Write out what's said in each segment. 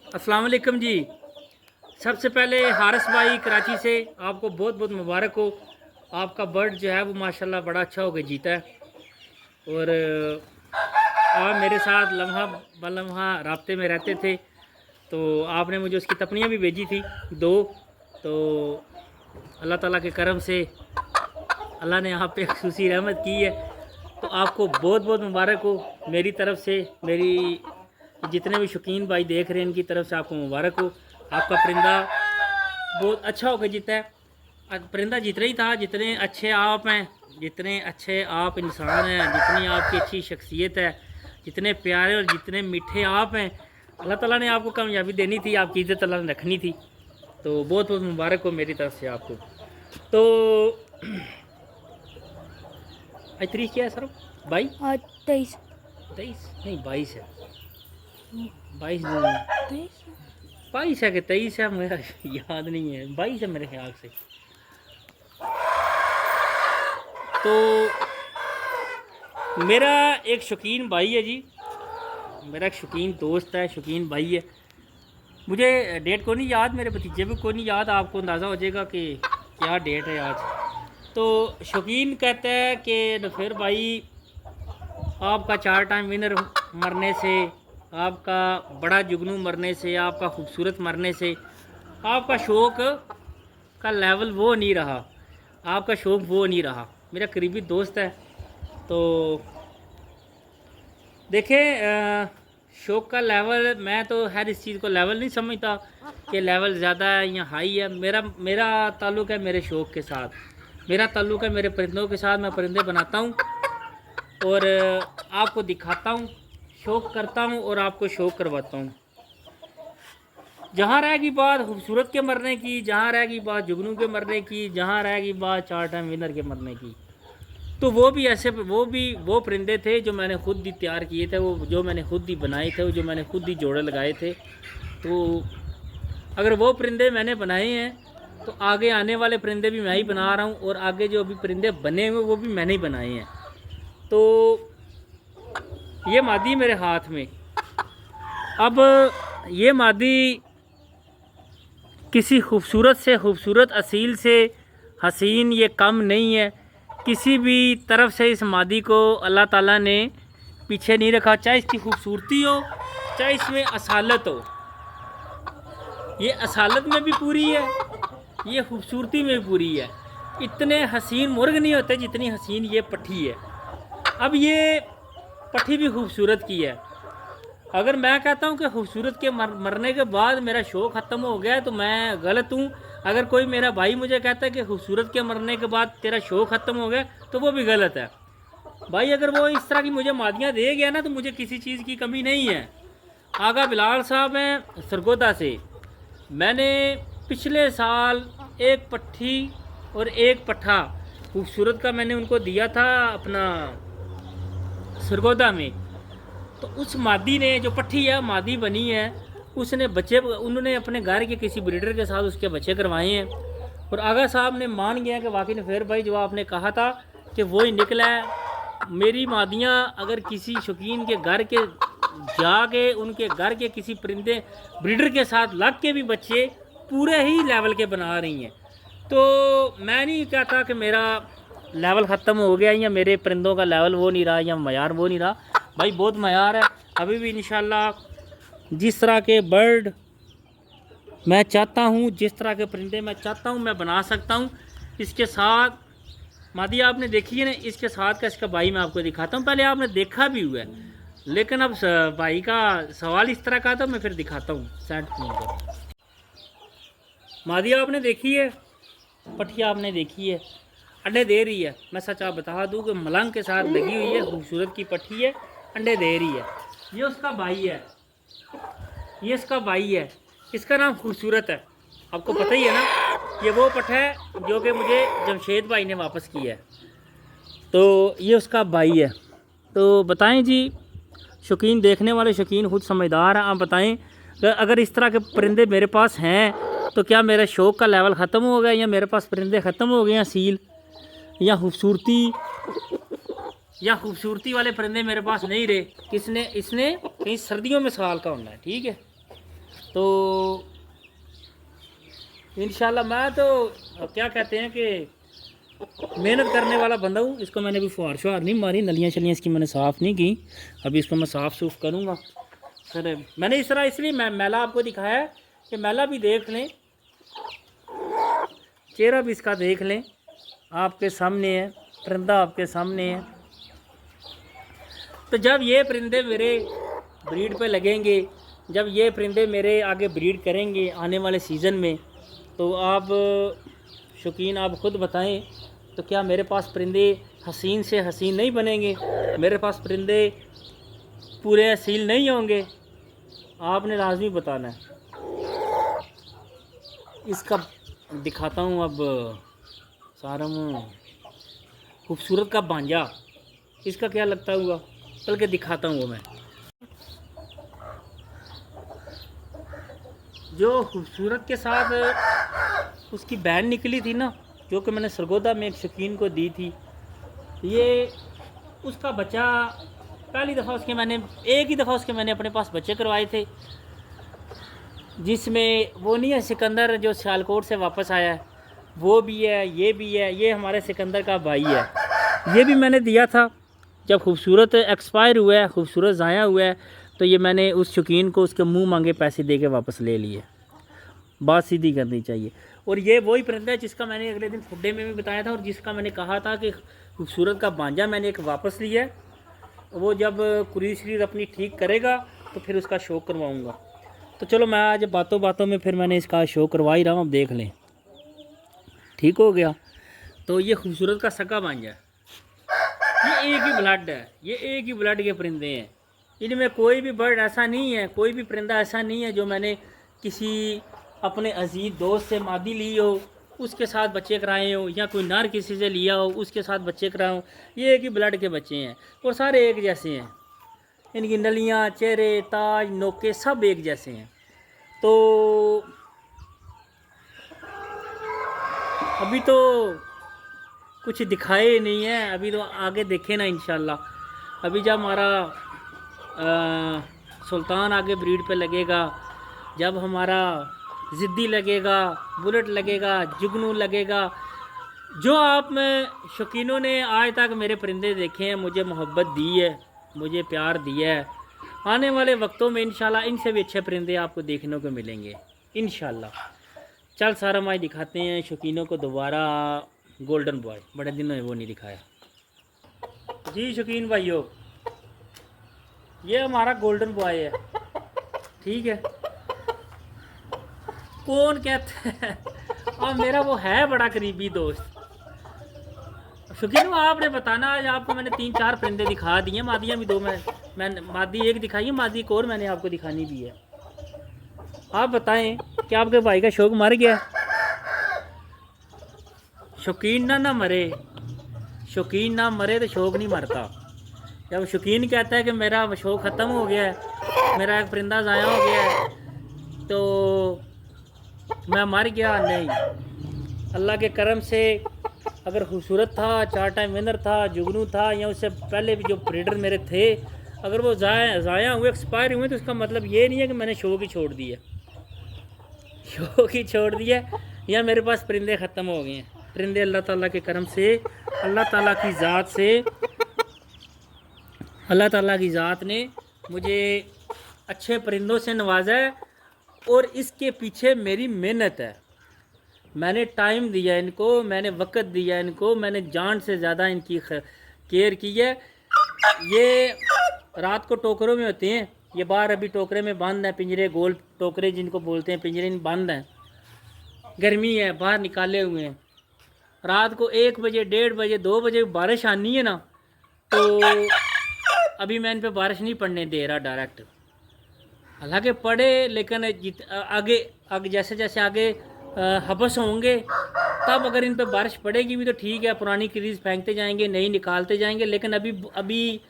अस्सलाम वालेकुम जी। सबसे पहले हारिस भाई कराची से आपको बहुत बहुत मुबारक हो। आपका बर्ड जो है वो माशाल्लाह बड़ा अच्छा होकर जीता है। और आप मेरे साथ लम्हा ब लम्हा राब्ते में रहते थे, तो आपने मुझे उसकी तपनियाँ भी भेजी थी दो। तो अल्लाह ताला के करम से अल्लाह ने आप पे खुसूसी रहमत की है। तो आपको बहुत बहुत मुबारक हो मेरी तरफ़ से। मेरी जितने भी शौकीन भाई देख रहे हैं इनकी तरफ से आपको मुबारक हो। आपका परिंदा बहुत अच्छा होकर जीता है। परिंदा जितना ही था, जितने अच्छे आप हैं, जितने अच्छे आप इंसान हैं, जितनी आपकी अच्छी शख्सियत है, जितने प्यारे और जितने मीठे आप हैं, अल्लाह ताला ने आपको कामयाबी देनी थी, आपकी इज़्ज़त अल्लाह ने रखनी थी। तो बहुत बहुत मुबारक हो मेरी तरफ से आपको। तो आज तारीख क्या है सर? 22 आज 23 23 नहीं 22 है। 22 जून 22 है कि 23 है, मेरा याद नहीं है। 22 है मेरे ख्याल से। तो मेरा एक शौकीन भाई है जी, मेरा एक शौकीन दोस्त है, शौकीन भाई है। मुझे डेट को नहीं याद, मेरे भतीजे भी को नहीं याद, आपको अंदाज़ा हो जाएगा कि क्या डेट है आज। तो शौकीन कहता है कि नफेर भाई आपका 4 टाइम विनर मरने से, आपका बड़ा जुगनू मरने से, आपका खूबसूरत मरने से आपका शौक़ का लेवल वो नहीं रहा, आपका शौक़ वो नहीं रहा। मेरा करीबी दोस्त है। तो देखें शौक़ का लेवल, मैं तो हर इस चीज़ को लेवल नहीं समझता कि लेवल ज़्यादा है या हाई है। मेरा ताल्लुक़ है मेरे शौक़ के साथ, मेरा ताल्लुक़ है मेरे परिंदों के साथ। मैं परिंदे बनाता हूँ और आपको दिखाता हूँ, शौक़ करता हूँ और आपको शौक़ करवाता हूँ। जहाँ रहेगी बात खूबसूरत के मरने की, जहाँ रहेगी बात जुगनू के मरने की, जहाँ रहेगी बात 4 टाइम विनर के मरने की, तो वो भी ऐसे, वो परिंदे थे जो मैंने खुद ही तैयार किए थे, वो जो मैंने खुद ही बनाए थे, वो जो मैंने खुद ही जोड़े लगाए थे। तो अगर वो परिंदे मैंने बनाए हैं तो आगे आने वाले परिंदे भी मैं ही बना रहा हूँ, और आगे जो अभी परिंदे बने हुए वो भी मैंने ही बनाए हैं। तो ये मादी मेरे हाथ में। अब ये मादी किसी खूबसूरत से खूबसूरत, असील से हसीन ये कम नहीं है। किसी भी तरफ से इस मादी को अल्लाह ताला ने पीछे नहीं रखा, चाहे इसकी खूबसूरती हो, चाहे इसमें असालत हो। ये असालत में भी पूरी है, ये खूबसूरती में भी पूरी है। इतने हसीन मुर्ग नहीं होते जितनी हसीन ये पट्ठी है। अब ये पट्ठी भी खूबसूरत की है। अगर मैं कहता हूँ कि खूबसूरत के मरने के बाद मेरा शौक़ ख़त्म हो गया है तो मैं गलत हूँ। अगर कोई मेरा भाई मुझे कहता है कि खूबसूरत के मरने के बाद तेरा शौक़ ख़त्म हो गया, तो वो भी गलत है भाई। अगर वो इस तरह की मुझे मादियाँ दे गया ना, तो मुझे किसी चीज़ की कमी नहीं है। आगा बिलाल साहब हैं सरगोदा से, मैंने पिछले साल एक पट्ठी और एक पट्ठा खूबसूरत का मैंने उनको दिया था अपना सरगोदा में। तो उस मादी ने, जो पट्ठी है मादी बनी है, उसने बच्चे, उन्होंने अपने घर के किसी ब्रीडर के साथ उसके बच्चे करवाए हैं। और आगा साहब ने मान गया कि वाकई नफेर भाई जो आपने कहा था कि वो ही निकला है। मेरी मादियाँ अगर किसी शौकीन के घर के जाके उनके घर के किसी परिंदे ब्रीडर के साथ लग के भी बच्चे पूरे ही लेवल के बना रही हैं, तो मैं नहीं कहता कि मेरा लेवल ख़त्म हो गया या मेरे परिंदों का लेवल वो नहीं रहा या मयार वो नहीं रहा। भाई बहुत मयार है अभी भी इंशाल्लाह। जिस तरह के बर्ड मैं चाहता हूँ, जिस तरह के परिंदे मैं चाहता हूँ, मैं बना सकता हूँ। इसके साथ मादी आपने देखी है ना, इसके साथ का इसका भाई मैं आपको दिखाता हूँ। पहले आपने देखा भी हुआ है, लेकिन अब भाई का सवाल इस तरह का था, मैं फिर दिखाता हूँ। मादी आपने देखी है, पट्टी आपने देखी है, अंडे दे रही है। मैं सच आप बता दूँ कि मलंग के साथ लगी हुई है, खूबसूरत की पट्टी है, अंडे दे रही है। ये उसका भाई है, ये इसका भाई है, इसका नाम खूबसूरत है। आपको पता ही है ना, ये वो पट्ठा है जो कि मुझे जमशेद भाई ने वापस किया है। तो ये उसका भाई है। तो बताएं जी, शौकीन देखने वाले शौकीन खुद समझदार हैं, आप बताएं कि अगर इस तरह के परिंदे मेरे पास हैं तो क्या मेरे शौक़ का लेवल ख़त्म हो गया, या मेरे पास परिंदे ख़त्म हो गए हैं सील, या खूबसूरती वाले परिंदे मेरे पास नहीं रहे। इसने कहीं सर्दियों में साल का होना है, ठीक है। तो इंशाल्लाह मैं तो क्या कहते हैं कि मेहनत करने वाला बंदा हूँ। इसको मैंने अभी फुहार शुहार नहीं मारी, नलियाँ शलियाँ इसकी मैंने साफ़ नहीं की। अभी इसको मैं साफ़ सूफ करूँगा। फिर मैंने इस तरह इसलिए मैला आपको दिखाया है कि मैला भी देख लें, चेहरा भी इसका देख लें। आपके सामने है, परिंदा आपके सामने है। तो जब ये परिंदे मेरे ब्रीड पे लगेंगे, जब ये परिंदे मेरे आगे ब्रीड करेंगे आने वाले सीज़न में, तो आप शौकीन आप ख़ुद बताएं, तो क्या मेरे पास परिंदे हसीन से हसीन नहीं बनेंगे? मेरे पास परिंदे पूरे असील नहीं होंगे? आपने लाजमी बताना है। इसका दिखाता हूँ अब सारा खूबसूरत का भांजा, इसका क्या लगता हुआ, बल्कि दिखाता हूँ वो मैं। जो खूबसूरत के साथ उसकी बहन निकली थी ना, जो कि मैंने सरगोदा में एक शौकीन को दी थी, ये उसका बच्चा पहली दफ़ा उसके मैंने एक ही दफ़ा उसके मैंने अपने पास बच्चे करवाए थे, जिसमें वो नहीं है सिकंदर जो सियालकोट से वापस आया है, वो भी है, ये भी है, ये हमारे सिकंदर का भाई है। ये भी मैंने दिया था जब खूबसूरत एक्सपायर हुआ है, खूबसूरत ज़ाया हुआ है, तो ये मैंने उस शौकीन को उसके मुंह मांगे पैसे दे के वापस ले लिए। बात सीधी करनी चाहिए। और ये वही परिंदा है जिसका मैंने अगले दिन फुड्डे में भी बताया था, और जिसका मैंने कहा था कि खूबसूरत का भांजा मैंने एक वापस लिया है। वो जब कुरीज शरीर अपनी ठीक करेगा तो फिर उसका शो करवाऊँगा। तो चलो मैं आज बातों बातों में फिर मैंने इसका शो करवा ही रहा हूँ, अब देख लें। ठीक हो गया। तो ये खूबसूरत का सका भांजा है, ये एक ही ब्लड है, ये एक ही ब्लड के परिंदे हैं। इनमें कोई भी बर्ड ऐसा नहीं है, कोई भी परिंदा ऐसा नहीं है जो मैंने किसी अपने अजीज दोस्त से मादी ली हो, उसके साथ बच्चे कराए हो, या कोई नर किसी से लिया हो उसके साथ बच्चे कराए हो। ये एक ही ब्लड के बच्चे हैं और सारे एक जैसे हैं। इनकी नलियाँ, चेहरे, ताज, नोके सब एक जैसे हैं। तो अभी तो कुछ दिखाए नहीं है, अभी तो आगे देखें ना इंशाल्लाह। अभी जब हमारा सुल्तान आगे ब्रीड पे लगेगा, जब हमारा ज़िद्दी लगेगा, बुलेट लगेगा, जुगनू लगेगा, जो आप में शौकीनों ने आज तक मेरे परिंदे देखे हैं, मुझे मोहब्बत दी है, मुझे प्यार दिया है, आने वाले वक्तों में इंशाल्लाह इनसे भी अच्छे परिंदे आपको देखने को मिलेंगे इंशाल्लाह। चल सारा माई दिखाते हैं शौकीनों को दोबारा गोल्डन बॉय, बड़े दिनों में वो नहीं दिखाया जी। शौकीन भाइयों, ये हमारा गोल्डन बॉय है, ठीक है। कौन कहते हैं, और मेरा वो है बड़ा करीबी दोस्त। शौकीन आपने बताना, आज आपको मैंने 3-4 परिंदे दिखा दिए, मादियाँ भी 2 मैंने मादी एक दिखाई है, मादी एक और मैंने आपको दिखानी भी है। आप बताएं कि आपके भाई का शौक मर गया? शौकीन ना मरे, शौकीन ना मरे तो शौक नहीं मरता। जब शौकीन कहता है कि मेरा शौक ख़त्म हो गया है, मेरा एक परिंदा ज़ाया हो गया है, तो मैं मर गया, नहीं। अल्लाह के करम से अगर खूबसूरत था, 4 टाइम विनर था, जुगनू था, या उससे पहले भी जो ब्रीडर मेरे थे, अगर वो ज़ाया हुए, एक्सपायर हुए, तो उसका मतलब ये नहीं है कि मैंने शौक ही छोड़ दिया, शौक ही छोड़ दिया, या मेरे पास परिंदे ख़त्म हो गए हैं। परिंदे अल्लाह ताला के करम से, अल्लाह ताला की ज़ात से, अल्लाह ताला की ज़ात ने मुझे अच्छे परिंदों से नवाजा है, और इसके पीछे मेरी मेहनत है। मैंने टाइम दिया इनको, मैंने वक़्त दिया इनको, मैंने जान से ज़्यादा इनकी केयर की है। ये रात को टोकरों में होते हैं, ये बाहर अभी टोकरे में बंद हैं, पिंजरे, गोल टोकरे जिनको बोलते हैं, पिंजरे में बंद हैं। गर्मी है, बाहर निकाले हुए हैं। रात को 1 बजे, 1:30 बजे, 2 बजे बारिश आनी है ना, तो अभी मैं इन पे बारिश नहीं पड़ने दे रहा डायरेक्ट। हालांकि पड़े, लेकिन आगे जैसे जैसे आगे हबस होंगे, तब अगर इन पे बारिश पड़ेगी भी तो ठीक है, पुरानी क्रीज फेंकते जाएंगे, नई निकालते जाएंगे। लेकिन अभी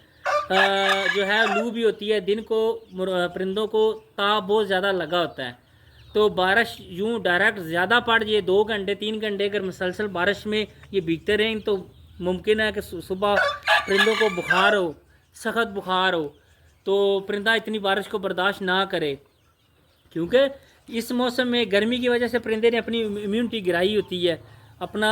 जो है लू भी होती है, दिन को परिंदों को ताप बहुत ज़्यादा लगा होता है, तो बारिश यूँ डायरेक्ट ज़्यादा पड़ जाए, 2 घंटे 3 घंटे अगर मुसलसल बारिश में ये भीगते रहें, तो मुमकिन है कि सुबह परिंदों को बुखार हो, सख्त बुखार हो, तो परिंदा इतनी बारिश को बर्दाश्त ना करे क्योंकि इस मौसम में गर्मी की वजह से परिंदे ने अपनी इम्यूनिटी गिराई होती है, अपना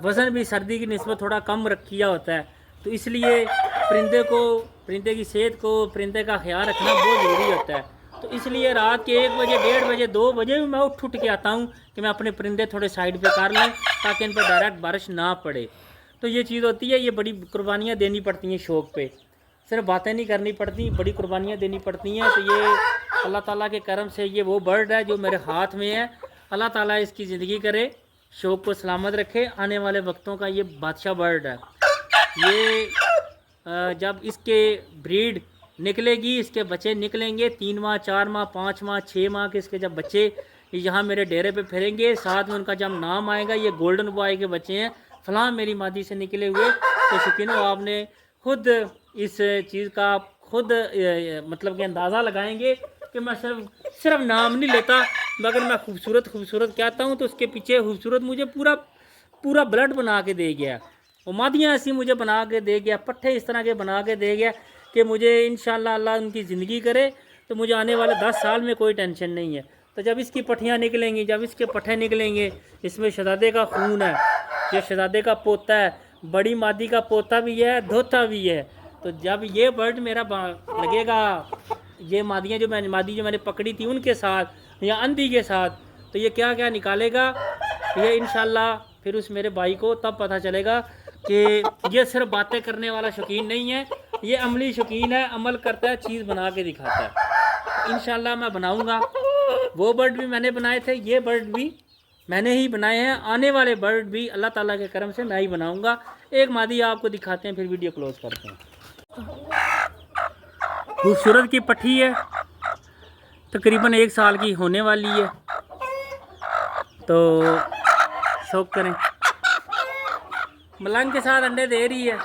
वज़न भी सर्दी की निस्बत थोड़ा कम किया होता है। तो इसलिए परिंदे की सेहत को, परिंदे का ख्याल रखना बहुत ज़रूरी होता है। तो इसलिए रात के 1 बजे, 1:30 बजे, 2 बजे भी मैं उठ के आता हूँ कि मैं अपने परिंदे थोड़े साइड पे कर लूँ ताकि इन पर डायरेक्ट बारिश ना पड़े। तो ये चीज़ होती है, ये बड़ी कुर्बानियाँ देनी पड़ती हैं शौक़ पे, सिर्फ बातें नहीं करनी पड़ती, बड़ी कुर्बानियाँ देनी पड़ती हैं। तो ये अल्लाह ताला के करम से ये वो बर्ड है जो मेरे हाथ में है। अल्लाह ताला इसकी ज़िंदगी करे, शौक़ को सलामत रखे। आने वाले वक्तों का ये बादशाह बर्ड है। ये जब इसके ब्रीड निकलेगी, इसके बच्चे निकलेंगे 3 माह, 4 माह, 5 माह, 6 माह के इसके जब बच्चे यहाँ मेरे डेरे पे फिरेंगे, साथ में उनका जब नाम आएगा, ये गोल्डन बॉय के बच्चे हैं, फलां मेरी मादी से निकले हुए। तो शौकीनों, आपने खुद इस चीज़ का खुद मतलब कि अंदाज़ा लगाएंगे कि मैं सिर्फ नाम नहीं लेता, मगर मैं खूबसूरत कहता हूँ तो उसके पीछे खूबसूरत मुझे पूरा ब्लड बना के दे गया। वो मादियाँ ऐसी मुझे बना के दे गया, पट्ठे इस तरह के बना के दे गया कि मुझे इंशाल्लाह अल्लाह उनकी ज़िंदगी करे तो मुझे आने वाले 10 साल में कोई टेंशन नहीं है। तो जब इसकी पट्ठियाँ निकलेंगी, जब इसके पट्ठे निकलेंगे, इसमें शहज़ादे का खून है, ये शहज़ादे का पोता है, बड़ी मादी का पोता भी है, धोता भी है। तो जब ये बर्ड मेरा लगेगा, ये मादी जो मैंने पकड़ी थी उनके साथ या अंधी के साथ, तो ये क्या क्या निकालेगा, ये इंशाल्लाह फिर उस मेरे भाई को तब पता चलेगा कि ये सिर्फ बातें करने वाला शौकीन नहीं है, ये अमली शौकीन है, अमल करता है, चीज़ बना के दिखाता है। इंशाल्लाह मैं बनाऊँगा। वो बर्ड भी मैंने बनाए थे, ये बर्ड भी मैंने ही बनाए हैं, आने वाले बर्ड भी अल्लाह ताला के करम से मैं ही बनाऊँगा। एक मादी आपको दिखाते हैं, फिर वीडियो क्लोज करते हैं। खूबसूरत की पट्टी है, तकरीबन 1 साल की होने वाली है, तो शौक करें। मलंग के साथ अंडे दे रही है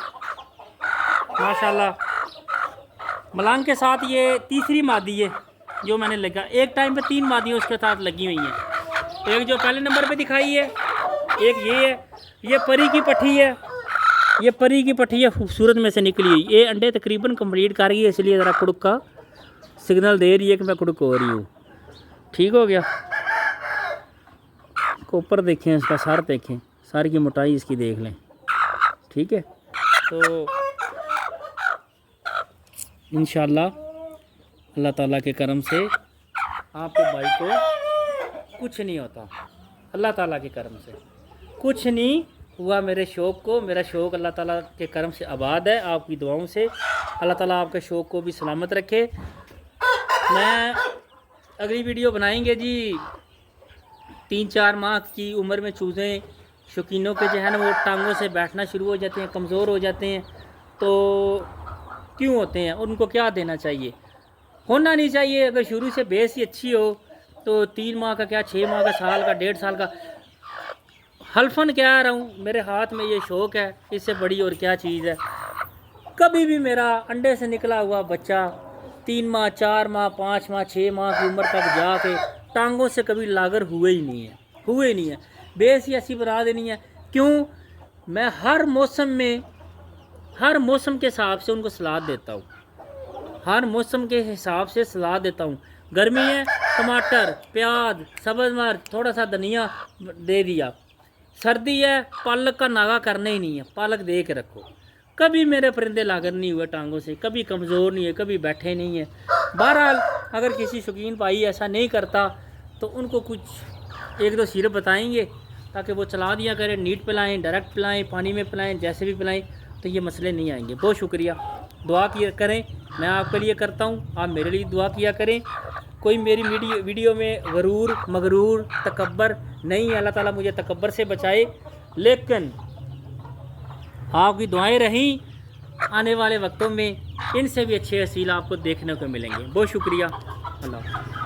माशाल्लाह। मलंग के साथ ये तीसरी मादी है जो मैंने लगा। एक टाइम पे 3 मादियाँ उसके साथ लगी हुई हैं। एक जो पहले नंबर पे दिखाई है, एक ये है, ये परी की पट्टी है, ये परी की पट्टी है, खूबसूरत में से निकली हुई। ये अंडे तकरीबन कंप्लीट कर गई है, इसलिए ज़रा कुड़ुक का सिग्नल दे रही है कि मैं कुड़ुक हो रही हूँ। ठीक हो गया। ऊपर देखें, इसका सर देखें, सर की मोटाई इसकी देख लें। ठीक है, तो इंशाल्लाह अल्लाह ताला के करम से आपके भाई को कुछ नहीं होता। अल्लाह ताला के करम से कुछ नहीं हुआ मेरे शौक़ को। मेरा शौक़ अल्लाह ताला के करम से आबाद है, आपकी दुआओं से। अल्लाह ताला आपके शौक़ को भी सलामत रखे। मैं अगली वीडियो बनाएंगे जी। 3-4 माह की उम्र में चूज़ें शौकीनों के जो है ना वो टांगों से बैठना शुरू हो जाते हैं, कमज़ोर हो जाते हैं। तो क्यों होते हैं, उनको क्या देना चाहिए? होना नहीं चाहिए। अगर शुरू से बेस ही अच्छी हो तो 3 माह का क्या, 6 माह का, साल का, 1.5 साल का, हल्फन कह रहा हूँ, मेरे हाथ में ये शौक़ है, इससे बड़ी और क्या चीज़ है। कभी भी मेरा अंडे से निकला हुआ बच्चा 3 माह, 4 माह, 5 माह, 6 माह की उम्र तक जाके टांगों से कभी लागर हुए ही नहीं है। बेस ही ऐसी बना देनी है। क्यों? मैं हर मौसम में, हर मौसम के हिसाब से उनको सलाद देता हूँ, हर मौसम के हिसाब से सलाद देता हूँ। गर्मी है, टमाटर, प्याज, सब्ज़ मिर्च, थोड़ा सा धनिया दे दिया। सर्दी है, पालक का नागा करना ही नहीं है, पालक दे के रखो। कभी मेरे परिंदे लागर नहीं हुए टांगों से, कभी कमज़ोर नहीं है, कभी बैठे नहीं है। बहरहाल अगर किसी शौकीन भाई ऐसा नहीं करता तो उनको कुछ 1-2 सिरप बताएंगे ताकि वो चला दिया करें। नीट पिलाएं, डायरेक्ट पिलाएं, पानी में पिलाएं, जैसे भी पिलाएं, तो ये मसले नहीं आएंगे। बहुत शुक्रिया। दुआ किया करें, मैं आपके लिए करता हूँ, आप मेरे लिए दुआ किया करें। कोई मेरी वीडियो में गरूर, मगरूर, तकब्बर नहीं है। अल्लाह ताला मुझे तकब्बर से बचाए, लेकिन आपकी दुआएं रहीं। आने वाले वक्तों में इनसे भी अच्छे हसील आपको देखने को मिलेंगे। बहुत शुक्रिया। अल्लाह।